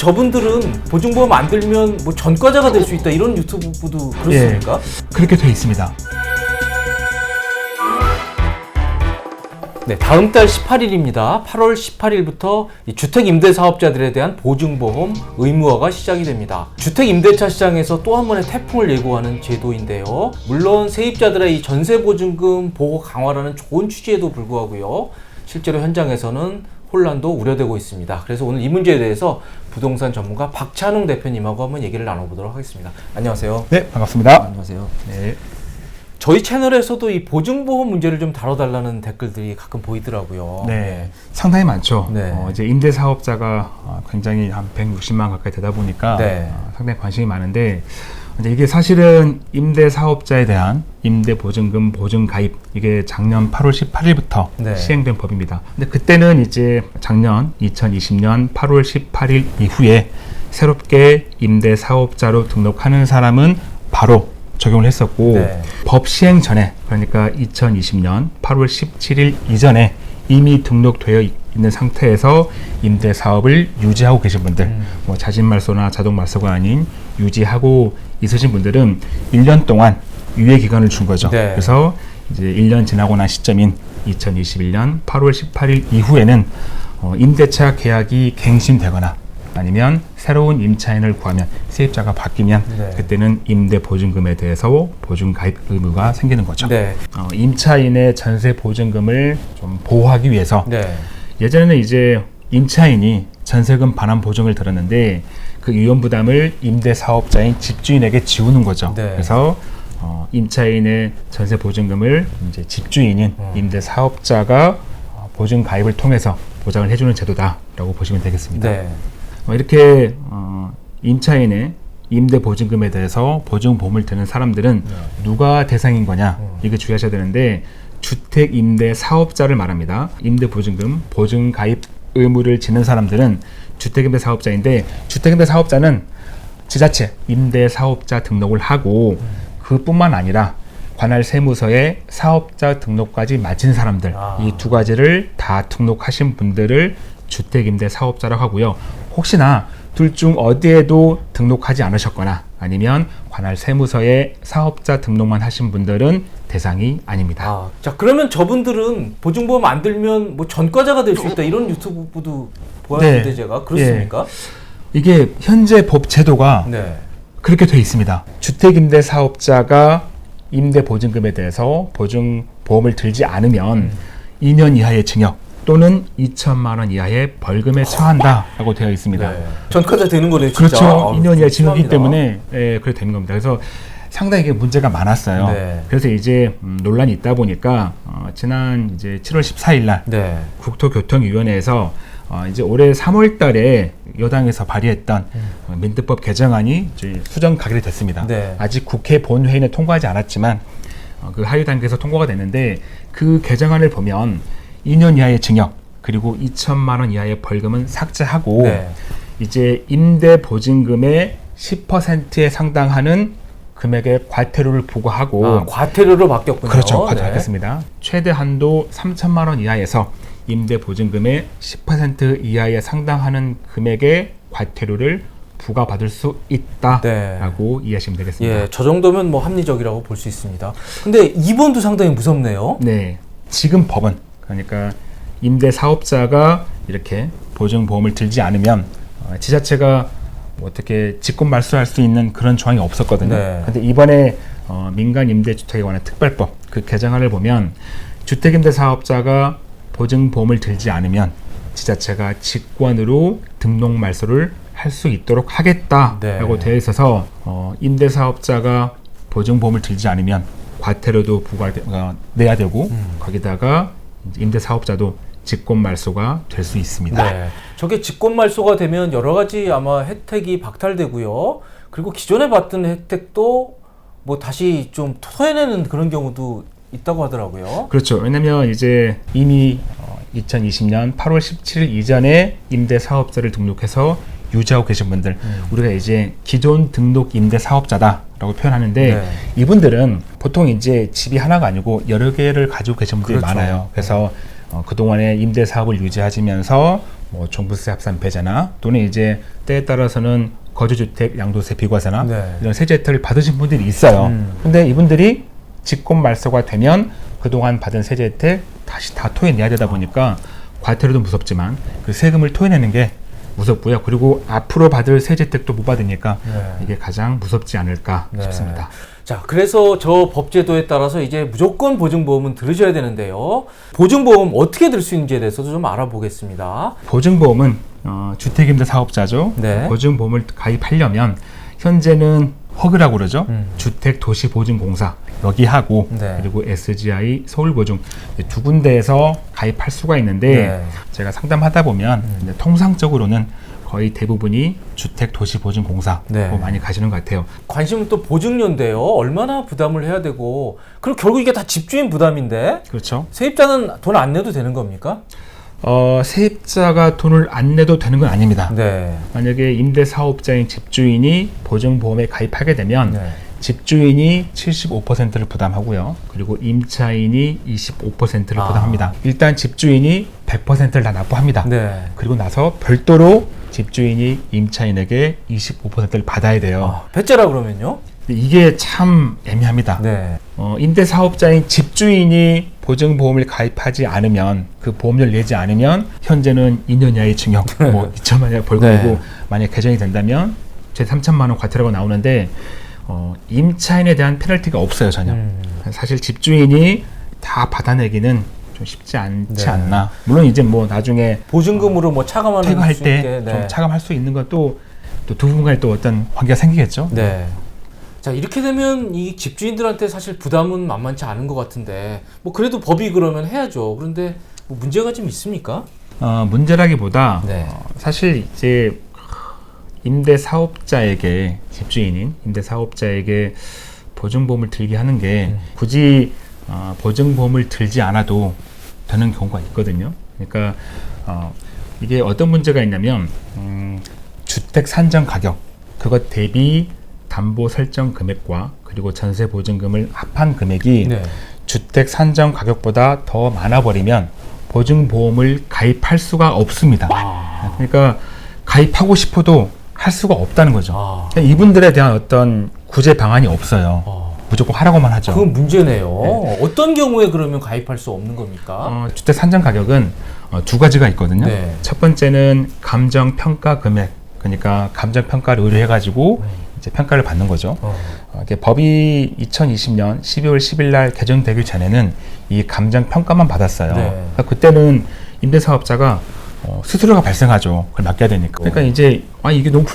저분들은 보증보험 안 들면 뭐 전과자가 될 수 있다 이런 유튜브도 그렇습니까? 그렇게 되어 있습니다. 네, 다음 달 18일입니다. 8월 18일부터 주택임대사업자들에 대한 보증보험 의무화가 시작이 됩니다. 주택임대차 시장에서 또 한 번의 태풍을 예고하는 제도인데요. 물론 세입자들의 이 전세보증금 보호 강화라는 좋은 취지에도 불구하고요. 실제로 현장에서는 혼란도 우려되고 있습니다. 그래서 오늘 이 문제에 대해서 부동산 전문가 박찬웅 대표님하고 한번 얘기를 나눠보도록 하겠습니다. 안녕하세요. 네, 반갑습니다. 안녕하세요. 네. 저희 채널에서도 이 보증보험 문제를 좀 다뤄달라는 댓글들이 가끔 보이더라고요. 네, 상당히 많죠. 네. 이제 임대사업자가 굉장히 한 160만 가까이 되다 보니까 네. 상당히 관심이 많은데, 이제 이게 사실은 임대사업자에 대한 임대보증금 보증가입, 이게 작년 8월 18일부터 네. 시행된 법입니다. 근데 그때는 이제 작년 2020년 8월 18일 이후에 새롭게 임대사업자로 등록하는 사람은 바로 적용을 했었고, 네. 법 시행 전에, 그러니까 2020년 8월 17일 이전에 이미 등록되어 있는 상태에서 임대 사업을 유지하고 계신 분들, 뭐 자진말소나 자동말소가 아닌 유지하고 있으신 분들은 1년 동안 유예 기간을 준 거죠. 네. 그래서 이제 1년 지나고 난 시점인 2021년 8월 18일 이후에는 임대차 계약이 갱신되거나 아니면 새로운 임차인을 구하면, 세입자가 바뀌면 네. 그때는 임대보증금에 대해서 보증가입 의무가 생기는 거죠. 네. 임차인의 전세 보증금을 좀 보호하기 위해서, 네. 예전에는 이제 임차인이 전세금 반환 보증을 들었는데 그 위험 부담을 임대사업자인 집주인에게 지우는 거죠. 네. 그래서 임차인의 전세 보증금을 이제 집주인인 임대사업자가 보증 가입을 통해서 보장을 해주는 제도다라고 보시면 되겠습니다. 네. 이렇게 임차인의 임대보증금에 대해서 보증보험을 드는 사람들은 누가 대상인 거냐, 이거 주의하셔야 되는데, 주택임대사업자를 말합니다. 임대보증금 보증가입 의무를 지는 사람들은 주택임대사업자인데, 주택임대사업자는 지자체 임대사업자 등록을 하고 그뿐만 아니라 관할 세무서에 사업자 등록까지 마친 사람들, 이 두 가지를 다 등록하신 분들을 주택임대사업자라고 하고요. 혹시나 둘 중 어디에도 등록하지 않으셨거나 아니면 관할 세무서에 사업자 등록만 하신 분들은 대상이 아닙니다. 자, 그러면 저분들은 보증보험 안 들면 뭐 전과자가 될 수 있다 이런 유튜브도 보았는데 네. 제가 그렇습니까? 이게 현재 법 제도가 네. 그렇게 돼 있습니다. 주택임대사업자가 임대보증금에 대해서 보증보험을 들지 않으면 2년 이하의 징역 또는 2천만 원 이하의 벌금에 처한다라고 되어 있습니다. 네. 전과자 되는 거네요, 진짜. 그렇죠. 2년 이하 징역이기 심합니다. 때문에 그렇게 되는 겁니다. 그래서 상당히 이게 문제가 많았어요. 네. 그래서 이제 논란이 있다 보니까 지난 이제 7월 14일 날 네. 국토교통위원회에서 이제 올해 3월 달에 여당에서 발의했던 민법법 개정안이 이제 수정 가결이 됐습니다. 네. 아직 국회 본회의는 통과하지 않았지만 그 하위 단계에서 통과가 됐는데, 그 개정안을 보면 2년 이하의 징역 그리고 2천만 원 이하의 벌금은 삭제하고, 네. 이제 임대 보증금의 10%에 상당하는 금액의 과태료를 부과하고, 과태료로 바뀌었군요. 그렇죠. 과태료 네. 바뀌었습니다. 최대 한도 3천만 원 이하에서 임대 보증금의 10% 이하에 상당하는 금액의 과태료를 부과받을 수 있다라고 이해하시면 되겠습니다. 예, 저 정도면 뭐 합리적이라고 볼 수 있습니다. 근데 이번도 상당히 무섭네요. 네, 지금 법은, 그러니까 임대 사업자가 이렇게 보증보험을 들지 않으면 지자체가 뭐 어떻게 직권 말소할 수 있는 그런 조항이 없었거든요. 네. 근데 이번에 민간 임대주택에 관한 특별법 그 개정안을 보면, 주택임대 사업자가 보증보험을 들지 않으면 지자체가 직권으로 등록 말소를 할 수 있도록 하겠다라고 되어 있어서, 임대사업자가 보증보험을 들지 않으면 과태료도 내야 되고, 거기다가 임대사업자도 직권말소가 될 수 있습니다. 네. 저게 직권말소가 되면 여러 가지 아마 혜택이 박탈되고요. 그리고 기존에 받던 혜택도 뭐 다시 좀 토해내는 그런 경우도 있다고 하더라고요. 그렇죠. 왜냐면 이제 이미 2020년 8월 17일 이전에 임대사업자를 등록해서 유지하고 계신 분들, 우리가 이제 기존 등록 임대사업자다라고 표현하는데, 네. 이분들은 보통 이제 집이 하나가 아니고 여러 개를 가지고 계신 분들이 그렇죠. 많아요. 그래서 그동안에 임대사업을 유지하시면서 뭐 종부세 합산 배제나 또는 이제 때에 따라서는 거주주택 양도세 비과세나 네. 이런 세제 혜택을 받으신 분들이 있어요. 근데 이분들이 직권 말소가 되면 그동안 받은 세제 혜택 다시 다 토해내야 되다 보니까 과태료도 무섭지만 그 세금을 토해내는 게 무섭고요. 그리고 앞으로 받을 세제 혜택도 못 받으니까 네. 이게 가장 무섭지 않을까 네. 싶습니다. 자, 그래서 저 법제도에 따라서 이제 무조건 보증보험은 들으셔야 되는데요. 보증보험 어떻게 들 수 있는지에 대해서도 좀 알아보겠습니다. 보증보험은 주택임대 사업자죠. 네. 보증보험을 가입하려면 현재는 허그라고 그러죠. 주택도시보증공사 여기하고 네. 그리고 SGI 서울보증 두 군데에서 가입할 수가 있는데 네. 제가 상담하다 보면 이제 통상적으로는 거의 대부분이 주택도시보증공사로 네. 많이 가시는 것 같아요. 관심은 또 보증료인데요. 얼마나 부담을 해야 되고, 그리고 결국 이게 다 집주인 부담인데 그렇죠. 세입자는 돈 안 내도 되는 겁니까? 세입자가 돈을 안 내도 되는 건 아닙니다. 네. 만약에 임대사업자인 집주인이 보증보험에 가입하게 되면 네. 집주인이 75%를 부담하고요. 그리고 임차인이 25%를 아. 부담합니다. 일단 집주인이 100%를 다 납부합니다. 네. 그리고 나서 별도로 집주인이 임차인에게 25%를 받아야 돼요. 배째라 그러면요? 근데 이게 참 애매합니다. 네. 임대사업자인 집주인이 보증보험을 가입하지 않으면 그 보험료를 내지 않으면 현재는 2년 이하의 징역, 뭐 2천만 원 벌금이고 네. 만약 개정이 된다면 제 3천만 원 과태료가 나오는데 임차인에 대한 페널티가 없어요 전혀. 사실 집주인이 다 받아내기는 좀 쉽지 않지 네. 않나. 물론 이제 뭐 나중에 보증금으로 뭐 차감하는 퇴거할 수 때 있게, 좀 네. 차감할 수 있는 건 또 두 분 간에 또 어떤 관계가 생기겠죠. 네. 자, 이렇게 되면 이 집주인들한테 사실 부담은 만만치 않은 것 같은데, 뭐 그래도 법이 그러면 해야죠. 그런데 뭐 문제가 좀 있습니까? 문제라기보다 네. 사실 이제 임대사업자에게 집주인인 임대사업자에게 보증보험을 들게 하는 게 굳이 보증보험을 들지 않아도 되는 경우가 있거든요. 그러니까 이게 어떤 문제가 있냐면 주택 산정 가격 그것 대비 담보 설정 금액과 그리고 전세 보증금을 합한 금액이 네. 주택 산정 가격보다 더 많아 버리면 보증보험을 가입할 수가 없습니다. 그러니까 가입하고 싶어도 할 수가 없다는 거죠. 그러니까 이분들에 대한 어떤 구제 방안이 없어요. 무조건 하라고만 하죠. 그건 문제네요. 어떤 경우에 그러면 가입할 수 없는 겁니까? 주택 산정 가격은 두 가지가 있거든요. 네. 첫 번째는 감정 평가 금액, 그러니까 감정 평가를 의뢰해가지고 이제 평가를 받는 거죠. 이게 법이 2020년 12월 10일 날 개정되기 전에는 이 감정 평가만 받았어요. 네. 그러니까 그때는 임대사업자가 수수료가 발생하죠. 그걸 맡겨야 되니까. 그러니까 이제 이게 너무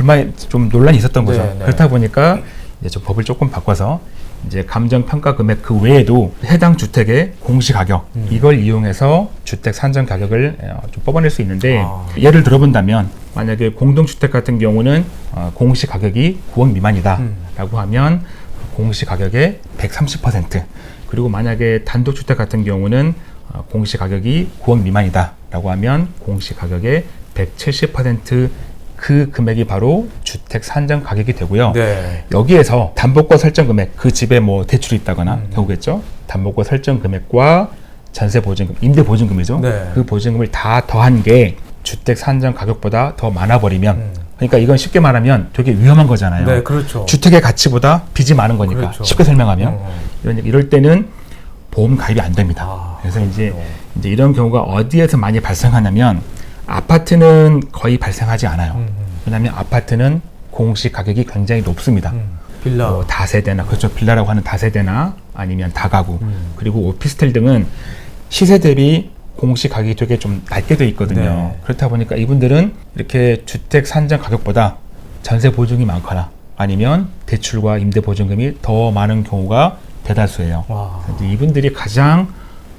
좀 논란이 있었던 거죠. 네, 네. 그렇다 보니까 이제 저 법을 조금 바꿔서 이제 감정 평가 금액 그 외에도 해당 주택의 공시 가격 이걸 이용해서 주택 산정 가격을 좀 뽑아낼 수 있는데 예를 들어본다면 만약에 공동주택 같은 경우는 공시 가격이 9억 미만이다라고 하면 공시 가격의 130% 그리고 만약에 단독주택 같은 경우는 공시 가격이 9억 미만이다라고 하면 공시 가격의 170% 그 금액이 바로 주택 산정 가격이 되고요. 네. 여기에서 담보가 설정 금액, 그 집에 뭐 대출이 있다거나 경우겠죠. 담보가 설정 금액과 전세 보증금, 임대 보증금이죠. 네. 그 보증금을 다 더한 게 주택 산정 가격보다 더 많아 버리면, 그러니까 이건 쉽게 말하면 되게 위험한 거잖아요. 네, 그렇죠. 주택의 가치보다 빚이 많은 거니까 그렇죠. 쉽게 설명하면 이럴 때는 보험 가입이 안 됩니다. 그래서 이제 이런 경우가 어디에서 많이 발생하냐면 아파트는 거의 발생하지 않아요. 왜냐하면 아파트는 공시 가격이 굉장히 높습니다. 빌라. 뭐 다세대나 그렇죠. 빌라라고 하는 다세대나 아니면 다가구 그리고 오피스텔 등은 시세 대비 공시 가격이 되게 좀 낮게 돼 있거든요. 네. 그렇다 보니까 이분들은 이렇게 주택 산정 가격보다 전세 보증이 많거나 아니면 대출과 임대 보증금이 더 많은 경우가 대다수예요. 이분들이 가장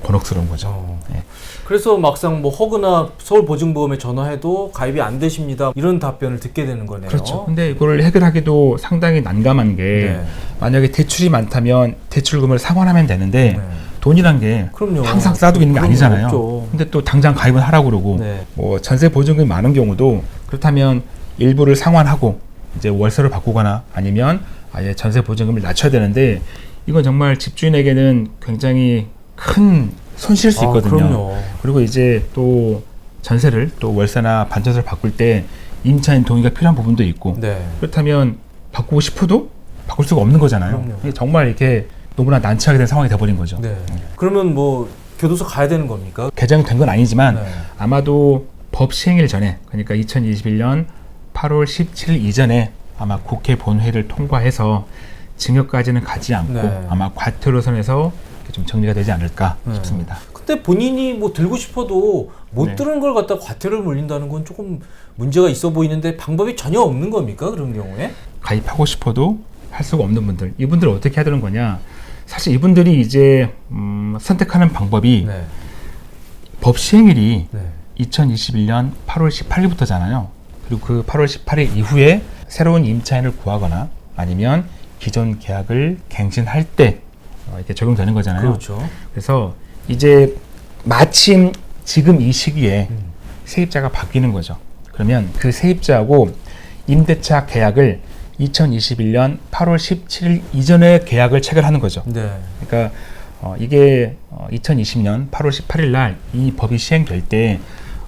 곤혹스러운 거죠. 네. 그래서 막상 뭐 허그나 서울보증보험에 전화해도 가입이 안 되십니다. 이런 답변을 듣게 되는 거네요. 그렇죠. 근데 이걸 해결하기도 상당히 난감한 게 네. 만약에 대출이 많다면 대출금을 상환하면 되는데 네. 돈이란 게 그럼요. 항상 쌓아두고 있는 게 그런 아니잖아요. 건 없죠. 근데 또 당장 가입을 하라고 그러고 네. 뭐 전세 보증금이 많은 경우도 그렇다면 일부를 상환하고 이제 월세를 바꾸거나 아니면 아예 전세 보증금을 낮춰야 되는데 이건 정말 집주인에게는 굉장히 큰 손실일 수 있거든요. 그럼요. 그리고 이제 또 전세를 또 월세나 반전세를 바꿀 때 임차인 동의가 필요한 부분도 있고 네. 그렇다면 바꾸고 싶어도 바꿀 수가 없는 거잖아요. 그럼요. 정말 이렇게 너무나 난처하게 된 상황이 돼버린 거죠. 네. 그러면 뭐 교도소 가야 되는 겁니까? 개정이 된 건 아니지만 네. 아마도 법 시행일 전에 그러니까 2021년 8월 17일 이전에 아마 국회 본회의를 통과해서 징역까지는 가지 않고 네. 아마 과태료 선에서 좀 정리가 되지 않을까 네. 싶습니다. 근데 본인이 뭐 들고 싶어도 못 네. 들은 걸 갖다 과태료를 물린다는 건 조금 문제가 있어 보이는데 방법이 전혀 없는 겁니까? 그런 경우에? 가입하고 싶어도 할 수가 없는 분들, 이분들은 어떻게 해야 되는 거냐? 사실 이분들이 이제 선택하는 방법이 네. 법 시행일이 네. 2021년 8월 18일부터잖아요. 그리고 그 8월 18일 이후에 새로운 임차인을 구하거나 아니면 기존 계약을 갱신할 때 이렇게 적용되는 거잖아요. 그렇죠. 그래서 이제 마침 지금 이 시기에 세입자가 바뀌는 거죠. 그러면 그 세입자하고 임대차 계약을 2021년 8월 17일 이전에 계약을 체결하는 거죠. 네. 그러니까 이게 2020년 8월 18일 날 이 법이 시행될 때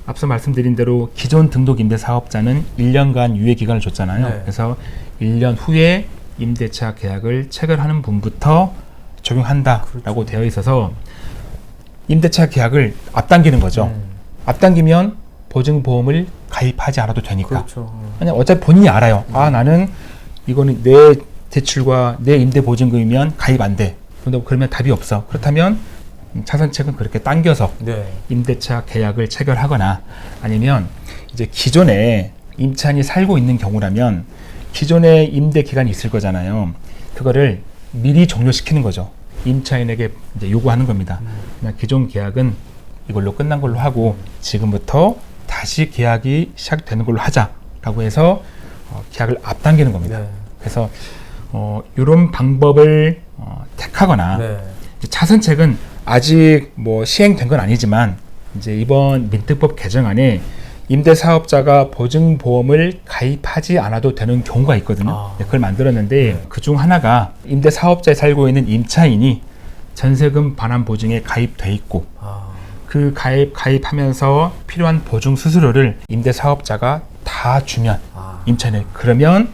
앞서 말씀드린 대로 기존 등록 임대 사업자는 1년간 유예 기간을 줬잖아요. 네. 그래서 1년 후에 임대차 계약을 체결하는 분부터 적용한다라고 그렇죠. 되어 있어서 임대차 계약을 앞당기는 거죠. 앞당기면 보증보험을 가입하지 않아도 되니까. 그렇죠. 아니 어차피 본인이 알아요. 아 나는 이거는 내 대출과 내 임대 보증금이면 가입 안 돼. 그러면 답이 없어. 그렇다면 차선책은 그렇게 당겨서 네. 임대차 계약을 체결하거나 아니면 이제 기존에 임차인이 살고 있는 경우라면 기존에 임대 기간이 있을 거잖아요. 그거를 미리 종료시키는 거죠. 임차인에게 이제 요구하는 겁니다. 그냥 기존 계약은 이걸로 끝난 걸로 하고 지금부터 다시 계약이 시작되는 걸로 하자라고 해서 계약을 앞당기는 겁니다. 네. 그래서 이런 방법을 택하거나 네. 차선책은 아직 뭐 시행된 건 아니지만 이제 이번 민특법 개정안에 임대사업자가 보증보험을 가입하지 않아도 되는 경우가 있거든요. 그걸 만들었는데 그중 하나가 임대사업자에 살고 있는 임차인이 전세금 반환 보증에 가입돼 있고 그 가입하면서 필요한 보증 수수료를 임대사업자가 다 주면 임차인에 그러면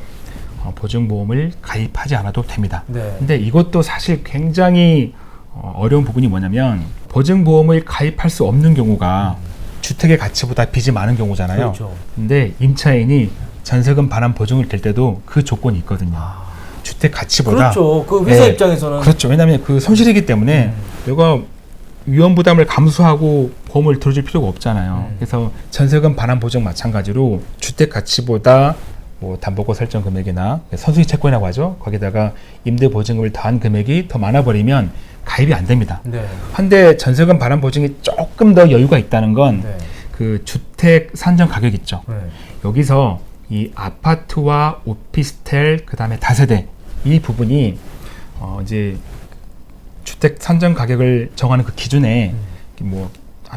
보증보험을 가입하지 않아도 됩니다. 네. 근데 이것도 사실 굉장히 어려운 부분이 뭐냐면 보증보험을 가입할 수 없는 경우가 주택의 가치보다 빚이 많은 경우잖아요. 그렇죠. 근데 임차인이 전세금 반환 보증을 댈 때도 그 조건이 있거든요. 주택 가치보다 그렇죠. 그 회사 네, 입장에서는 그렇죠. 왜냐하면 그 손실이기 때문에 내가 위험 부담을 감수하고 보험을 들어줄 필요가 없잖아요. 그래서 전세금 반환 보증 마찬가지로 주택 가치보다 뭐 담보고 설정 금액이나 선수의 채권이라고 하죠. 거기다가 임대 보증금을 더한 금액이 더 많아 버리면 가입이 안 됩니다. 네. 한데 전세금 반환 보증이 조금 더 여유가 있다는 건 네. 그 주택 산정 가격 있죠. 네. 여기서 이 아파트와 오피스텔 그다음에 다세대 이 부분이 이제 주택 산정 가격을 정하는 그 기준에 뭐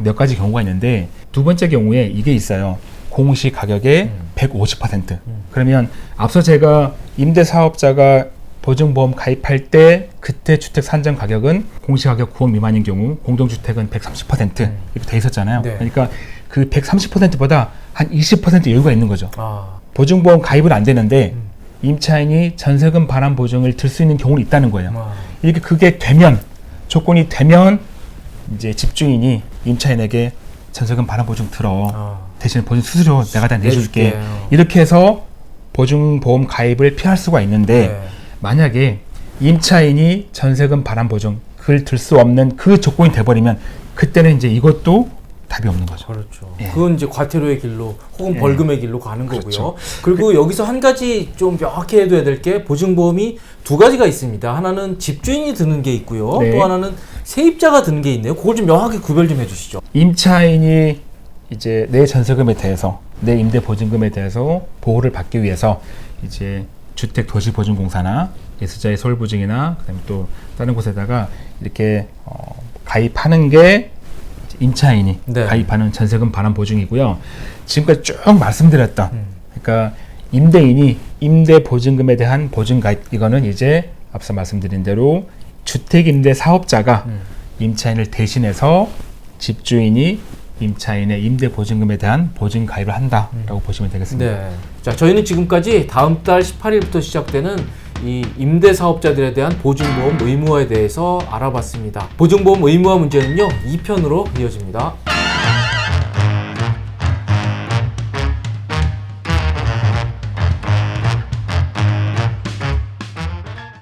몇 가지 경우가 있는데 두 번째 경우에 이게 있어요. 공시 가격의 150%. 그러면 앞서 제가 임대사업자가 보증보험 가입할 때 그때 주택 산정 가격은 공시가격 9억 미만인 경우 공동주택은 130% 이렇게 돼 있었잖아요. 네. 그러니까 그 130%보다 한 20% 여유가 있는 거죠. 아. 보증보험 가입은 안 되는데 임차인이 전세금 반환 보증을 들 수 있는 경우는 있다는 거예요. 이렇게 그게 되면 조건이 되면 이제 집주인이 임차인에게 전세금 반환 보증 들어. 대신 보증 수수료 내가 다 내줄게. 내줄게요. 이렇게 해서 보증보험 가입을 피할 수가 있는데 네. 만약에 임차인이 전세금 반환 보증 그걸 들 수 없는 그 조건이 돼버리면 그때는 이제 이것도 답이 없는 거죠. 그렇죠. 예. 그건 이제 과태료의 길로 혹은 예. 벌금의 길로 가는 그렇죠. 거고요. 그리고 여기서 한 가지 좀 명확히 해둬야 될 게 보증보험이 두 가지가 있습니다. 하나는 집주인이 드는 게 있고요. 네. 또 하나는 세입자가 드는 게 있네요. 그걸 좀 명확히 구별 좀 해주시죠. 임차인이 이제 내 전세금에 대해서 내 임대 보증금에 대해서 보호를 받기 위해서 이제 주택도시보증공사나 예수자의 서울보증이나 그다음에 또 다른 곳에다가 이렇게 가입하는 게 임차인이 네. 가입하는 전세금 반환 보증이고요. 지금까지 쭉 말씀드렸던 그러니까 임대인이 임대 보증금에 대한 보증 가입 이거는 이제 앞서 말씀드린 대로 주택임대 사업자가 임차인을 대신해서 집주인이 임차인의 임대보증금에 대한 보증 가입을 한다라고 보시면 되겠습니다. 네. 자, 저희는 지금까지 다음 달 18일부터 시작되는 이 임대사업자들에 대한 보증보험 의무화에 대해서 알아봤습니다. 보증보험 의무화 문제는요, 2편으로 이어집니다.